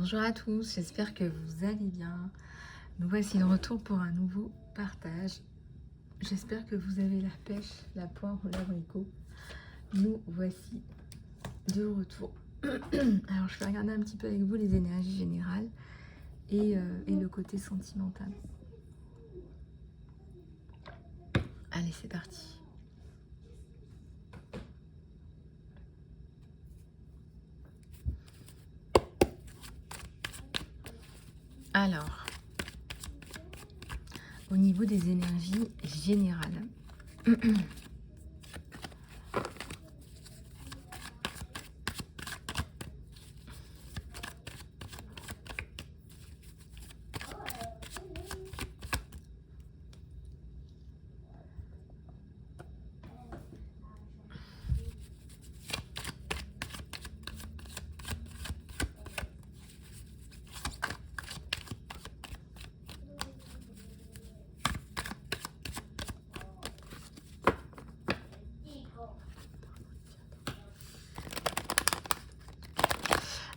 Bonjour à tous, j'espère que vous allez bien. Nous voici de retour pour un nouveau partage. J'espère que vous avez la pêche, la poire ou l'abricot. Nous voici de retour. Alors je vais regarder un petit peu avec vous les énergies générales et le côté sentimental. Allez, c'est parti. Alors, au niveau des énergies générales,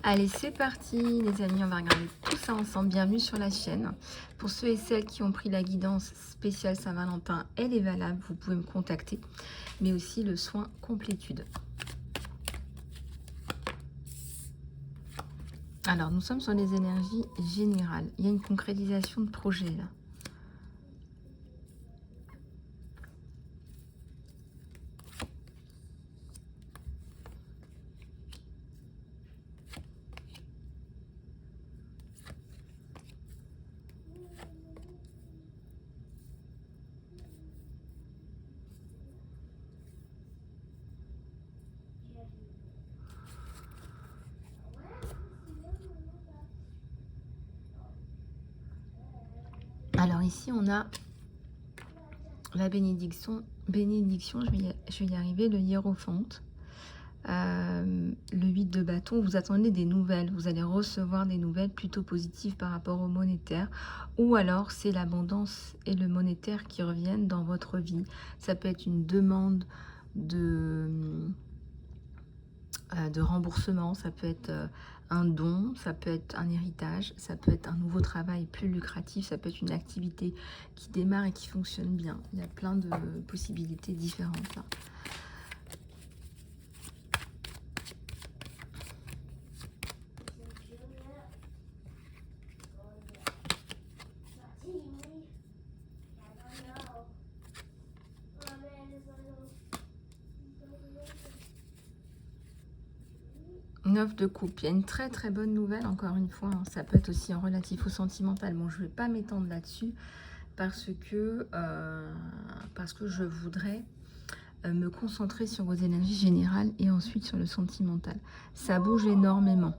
allez, c'est parti les amis, on va regarder tout ça ensemble. Bienvenue sur la chaîne. Pour ceux et celles qui ont pris la guidance spéciale Saint-Valentin, elle est valable, vous pouvez me contacter. Mais aussi le soin complétude. Alors, nous sommes sur les énergies générales. Il y a une concrétisation de projet là. Alors ici, on a la bénédiction, je vais y arriver, le hiérophante, le 8 de bâton. Vous attendez des nouvelles, vous allez recevoir des nouvelles plutôt positives par rapport au monétaire, ou alors c'est l'abondance et le monétaire qui reviennent dans votre vie. Ça peut être une demande de remboursement, ça peut être un don, ça peut être un héritage, ça peut être un nouveau travail plus lucratif, ça peut être une activité qui démarre et qui fonctionne bien. Il y a plein de possibilités différentes là. Neuf de coupe, il y a une très très bonne nouvelle, encore une fois, hein. Ça peut être aussi en relatif au sentimental. Bon, je ne vais pas m'étendre là-dessus parce que je voudrais me concentrer sur vos énergies générales et ensuite sur le sentimental. Ça bouge énormément.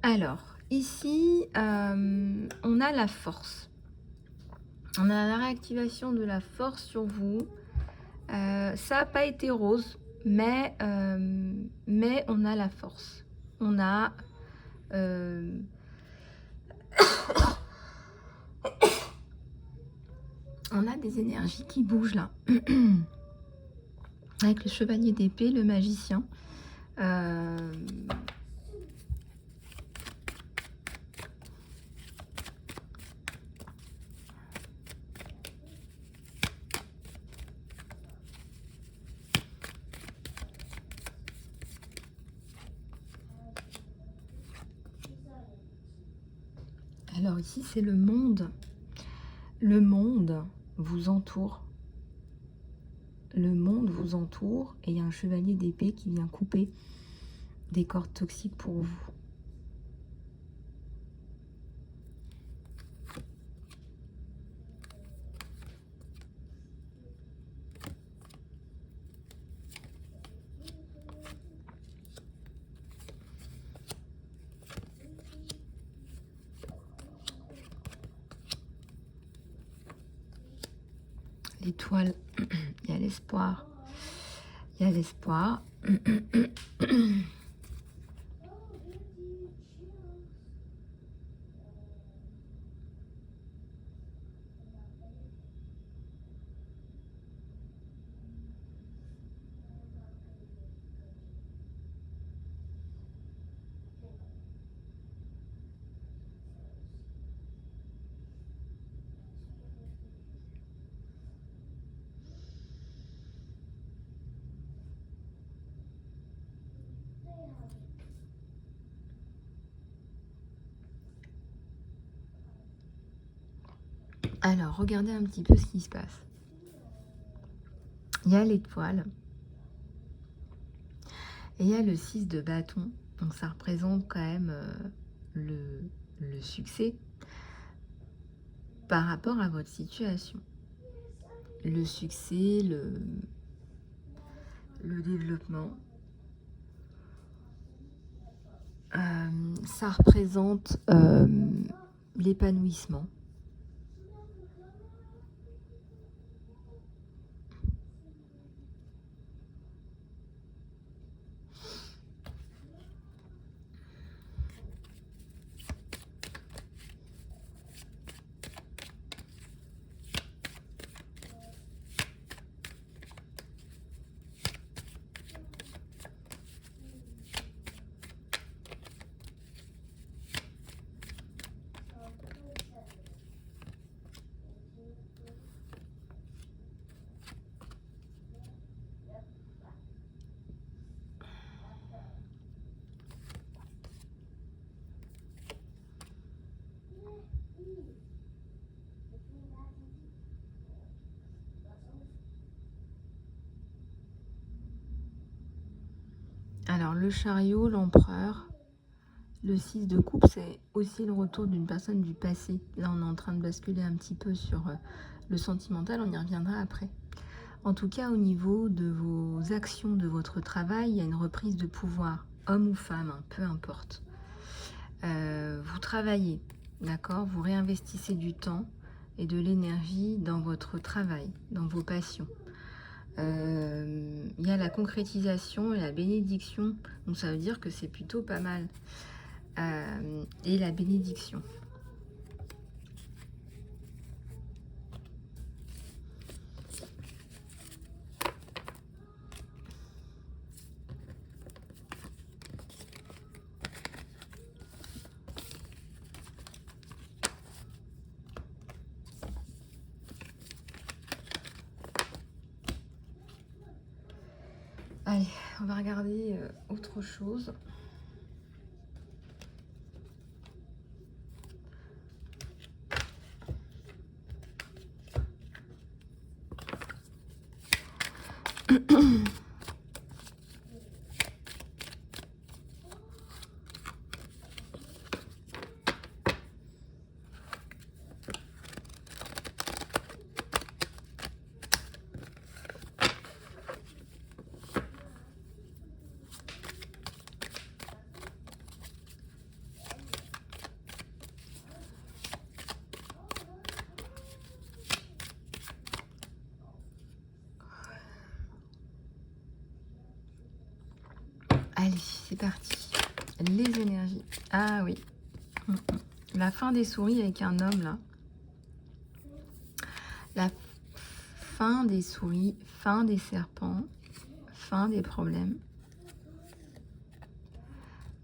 Alors, ici, on a la force. On a la réactivation de la force sur vous. Ça n'a pas été rose, mais on a la force. On a... on a des énergies qui bougent là. Avec le chevalier d'épée, le magicien. Alors ici, c'est le monde. Le monde vous entoure. Le monde vous entoure et il y a un chevalier d'épée qui vient couper des cordes toxiques pour vous. L'étoile, il y a l'espoir. Il y a l'espoir. Alors, regardez un petit peu ce qui se passe. Il y a l'étoile. Et il y a le 6 de bâton. Donc, ça représente quand même le succès par rapport à votre situation. Le succès, le développement. Ça représente l'épanouissement. Alors, le chariot, l'empereur, le 6 de coupe, c'est aussi le retour d'une personne du passé. Là, on est en train de basculer un petit peu sur le sentimental, on y reviendra après. En tout cas, au niveau de vos actions, de votre travail, il y a une reprise de pouvoir, homme ou femme, hein, peu importe. Vous travaillez, d'accord? Vous réinvestissez du temps et de l'énergie dans votre travail, dans vos passions. Il y a la concrétisation et la bénédiction, donc ça veut dire que c'est plutôt pas mal. Et la bénédiction. Allez, on va regarder autre chose. Allez, c'est parti. Les énergies. Ah oui. La fin des souris avec un homme, là. La fin des souris, fin des serpents, fin des problèmes.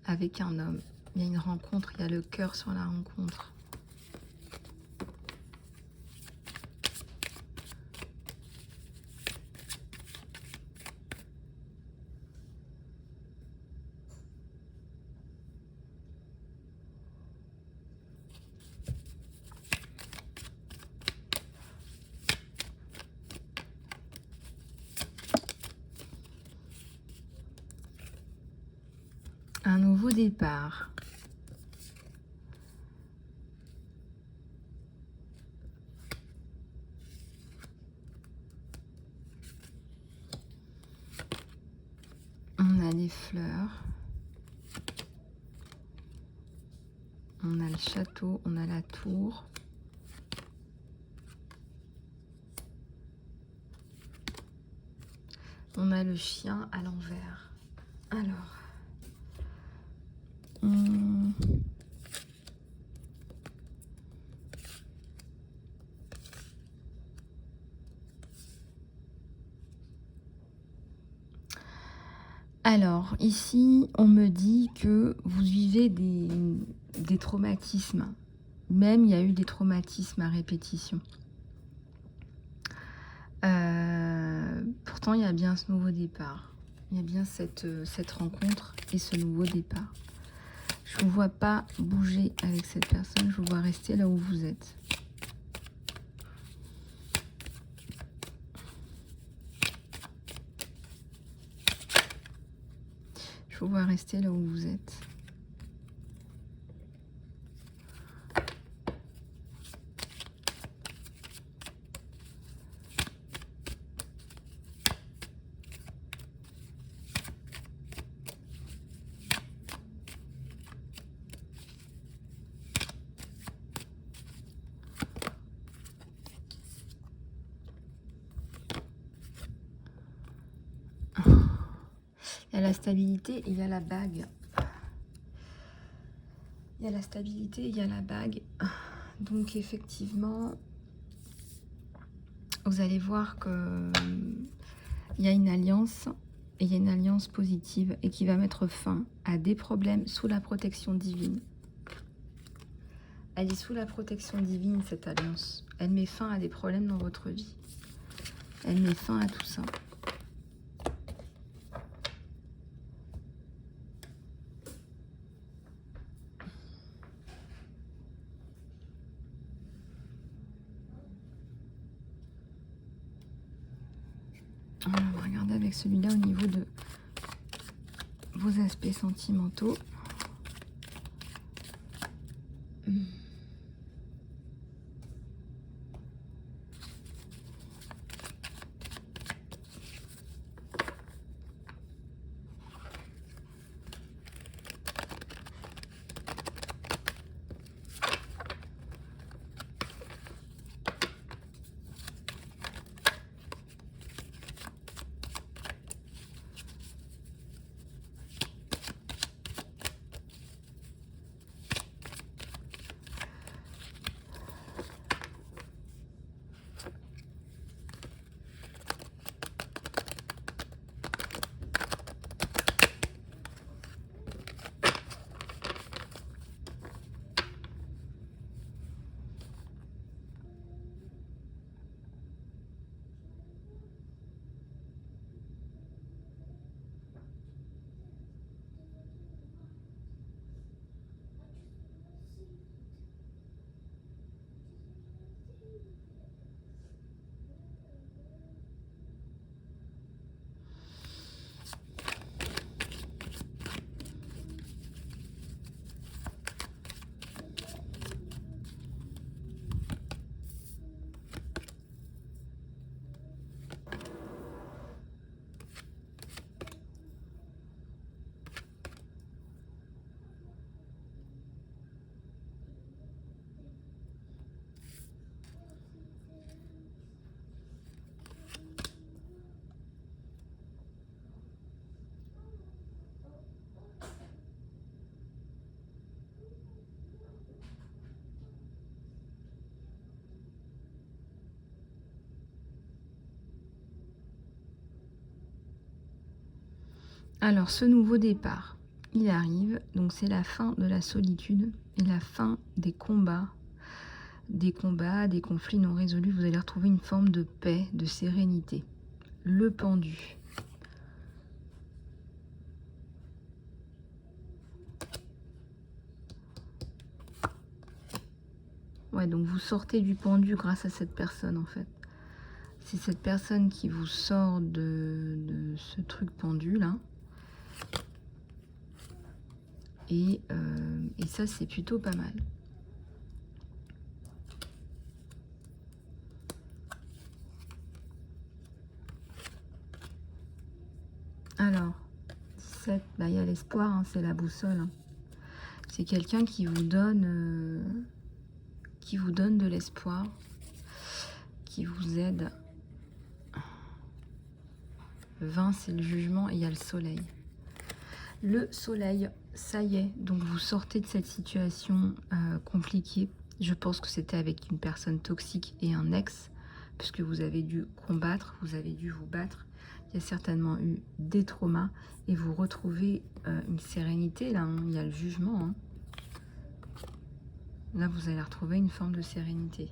Avec un homme. Il y a une rencontre, il y a le cœur sur la rencontre. Un nouveau départ. On a les fleurs. On a le château, on a la tour. On a le chien à l'envers. Alors. Alors, ici, on me dit que vous vivez des traumatismes. Même, il y a eu des traumatismes à répétition. Pourtant, il y a bien ce nouveau départ. Il y a bien cette rencontre et ce nouveau départ. Je ne vous vois pas bouger avec cette personne. Je vous vois rester là où vous êtes. Je vous vois rester là où vous êtes. Il y a la stabilité et il y a la bague. Il y a la stabilité et il y a la bague. Donc effectivement, vous allez voir que il y a une alliance, et il y a une alliance positive et qui va mettre fin à des problèmes sous la protection divine. Elle est sous la protection divine, cette alliance. Elle met fin à des problèmes dans votre vie. Elle met fin à tout ça. On va regarder avec celui-là au niveau de vos aspects sentimentaux. Alors, ce nouveau départ, il arrive, donc c'est la fin de la solitude et la fin des combats, des conflits non résolus. Vous allez retrouver une forme de paix, de sérénité. Le pendu. Ouais, donc vous sortez du pendu grâce à cette personne, en fait. C'est cette personne qui vous sort de ce truc pendu, là. Et ça, c'est plutôt pas mal. Alors, 17, bah, il y a l'espoir, hein, c'est la boussole. Hein. C'est quelqu'un qui vous donne de l'espoir, qui vous aide. 20, c'est le jugement et il y a le soleil. Le soleil, ça y est, donc vous sortez de cette situation compliquée. Je pense que c'était avec une personne toxique et un ex, puisque vous avez dû combattre, vous avez dû vous battre. Il y a certainement eu des traumas et vous retrouvez une sérénité, là, hein. Il y a le jugement. Hein. Là, vous allez retrouver une forme de sérénité.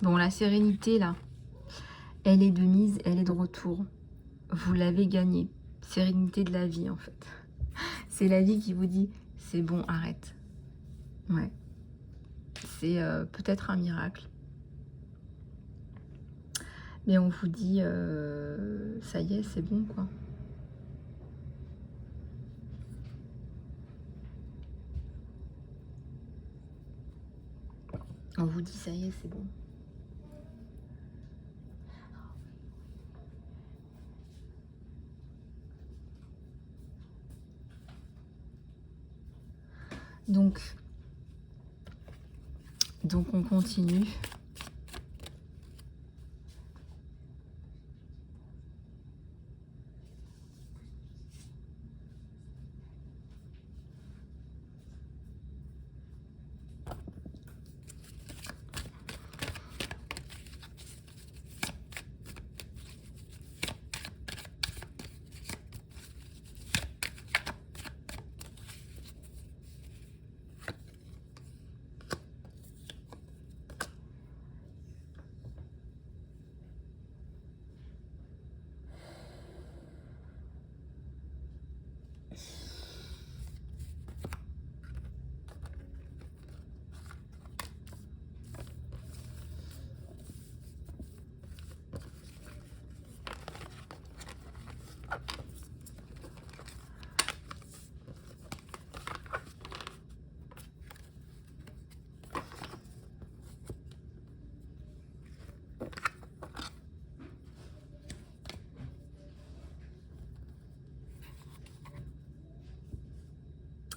Bon, la sérénité, là, elle est de mise, elle est de retour. Vous l'avez gagnée. Sérénité de la vie, en fait. C'est la vie qui vous dit, c'est bon, arrête. Ouais. C'est peut-être un miracle. Mais on vous dit, ça y est, c'est bon, quoi. On vous dit, ça y est, c'est bon. Donc on continue.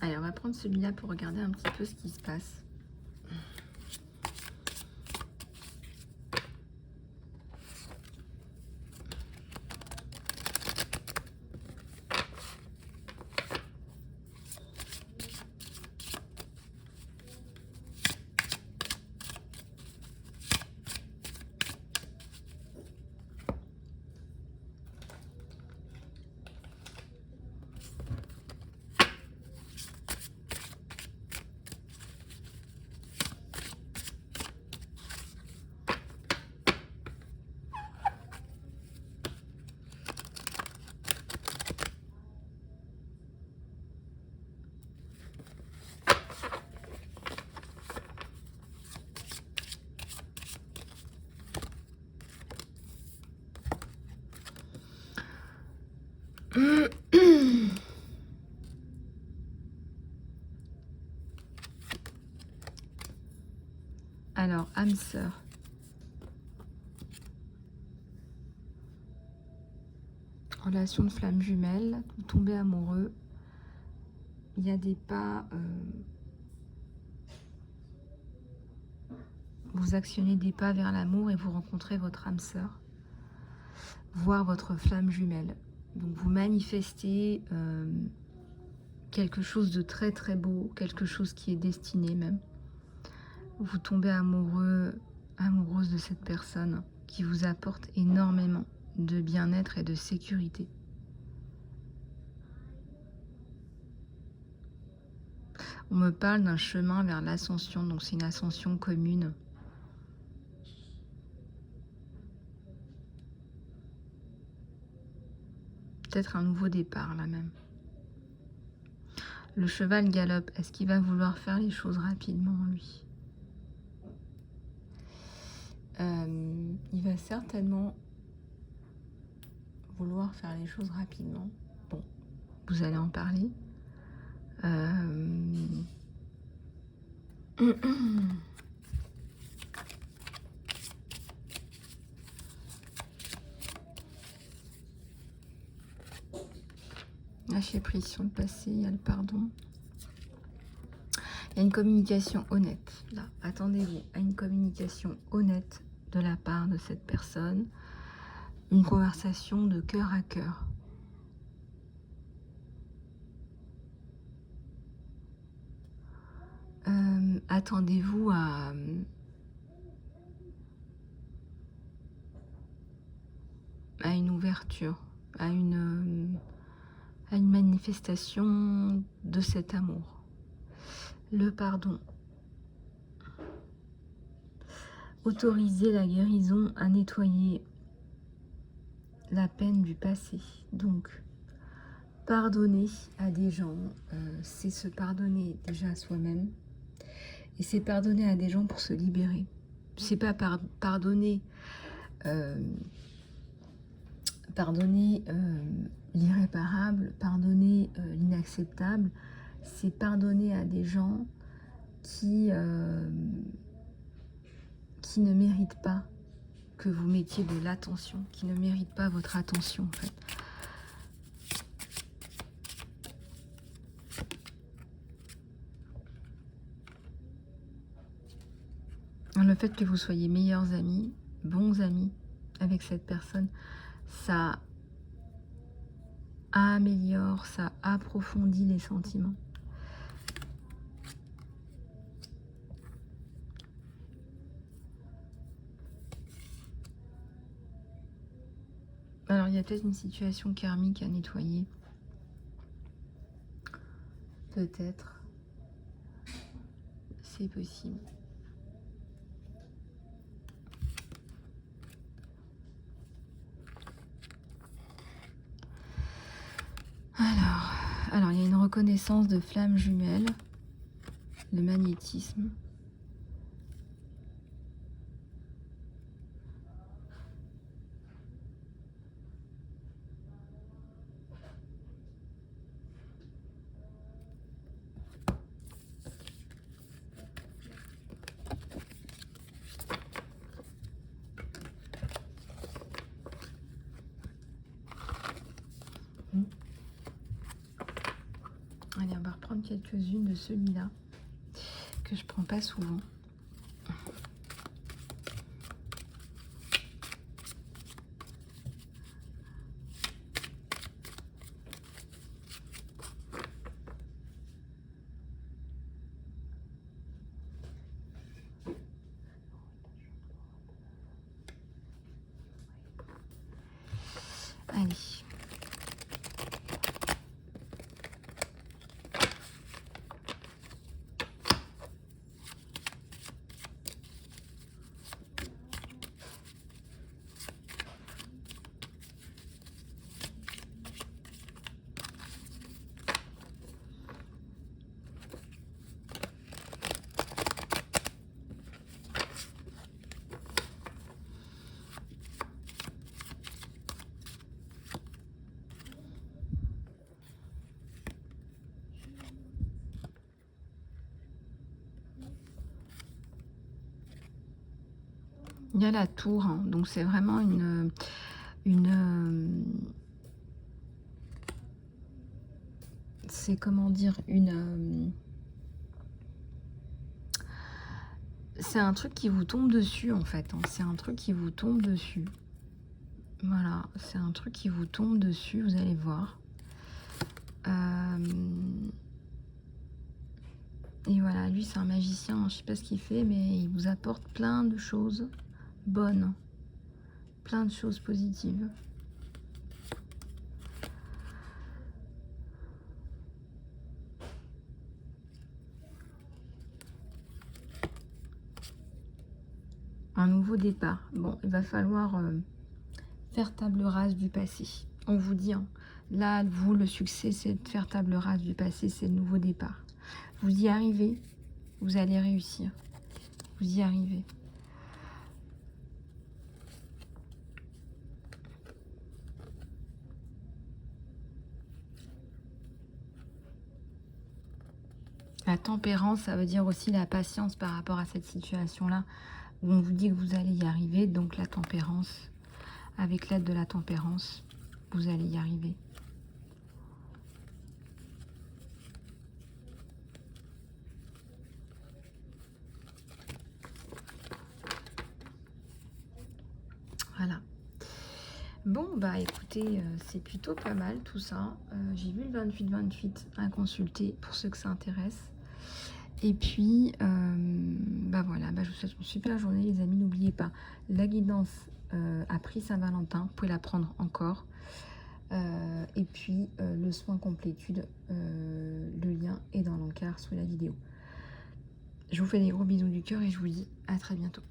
Allez, on va prendre celui-là pour regarder un petit peu ce qui se passe. Alors, âme sœur. Relation de flamme jumelle, vous tombez amoureux. Il y a des pas... vous actionnez des pas vers l'amour et vous rencontrez votre âme sœur, voire votre flamme jumelle. Donc vous manifestez quelque chose de très très beau, quelque chose qui est destiné même. Vous tombez amoureux, amoureuse de cette personne qui vous apporte énormément de bien-être et de sécurité. On me parle d'un chemin vers l'ascension, donc c'est une ascension commune. Peut-être un nouveau départ là même. Le cheval galope, est-ce qu'il va vouloir faire les choses rapidement lui? Il va certainement vouloir faire les choses rapidement. Bon, vous allez en parler. Lâcher prise sur le passé, il y a le pardon. Il y a une communication honnête. Là, attendez-vous à une communication honnête de la part de cette personne. Une conversation de cœur à cœur. Attendez-vous à une ouverture, à une manifestation de cet amour. Le pardon. Autoriser la guérison à nettoyer la peine du passé. Donc, pardonner à des gens, c'est se pardonner déjà à soi-même. Et c'est pardonner à des gens pour se libérer. C'est pas pardonner l'irréparable, pardonner l'inacceptable. C'est pardonner à des gens qui ne méritent pas que vous mettiez de l'attention, qui ne méritent pas votre attention en fait. Le fait que vous soyez meilleurs amis, bons amis avec cette personne, ça améliore, ça approfondit les sentiments. Alors, il y a peut-être une situation karmique à nettoyer. Peut-être. C'est possible. Alors, il y a une reconnaissance de flammes jumelles, le magnétisme. Allez, on va reprendre prendre quelques-unes de celui-là, que je prends pas souvent. Allez. Il y a la tour, hein, donc c'est vraiment c'est comment dire, c'est un truc qui vous tombe dessus en fait, hein, c'est un truc qui vous tombe dessus. Voilà, c'est un truc qui vous tombe dessus, vous allez voir. Et voilà, lui c'est un magicien, je sais pas ce qu'il fait, mais il vous apporte plein de choses bonnes, plein de choses positives. Un nouveau départ. Bon, il va falloir faire table rase du passé. On vous dit, hein, là, vous, le succès, c'est de faire table rase du passé, c'est le nouveau départ. Vous y arrivez, vous allez réussir. Vous y arrivez. La tempérance, ça veut dire aussi la patience par rapport à cette situation-là, où on vous dit que vous allez y arriver. Donc la tempérance, avec l'aide de la tempérance, vous allez y arriver. Voilà. Bon, bah écoutez, c'est plutôt pas mal tout ça. J'ai vu le 28-28 à consulter pour ceux que ça intéresse. Et puis, bah voilà, bah je vous souhaite une super journée les amis. N'oubliez pas, la guidance après Saint-Valentin, vous pouvez la prendre encore. Et puis, le soin complétude, le lien est dans l'encart sous la vidéo. Je vous fais des gros bisous du cœur et je vous dis à très bientôt.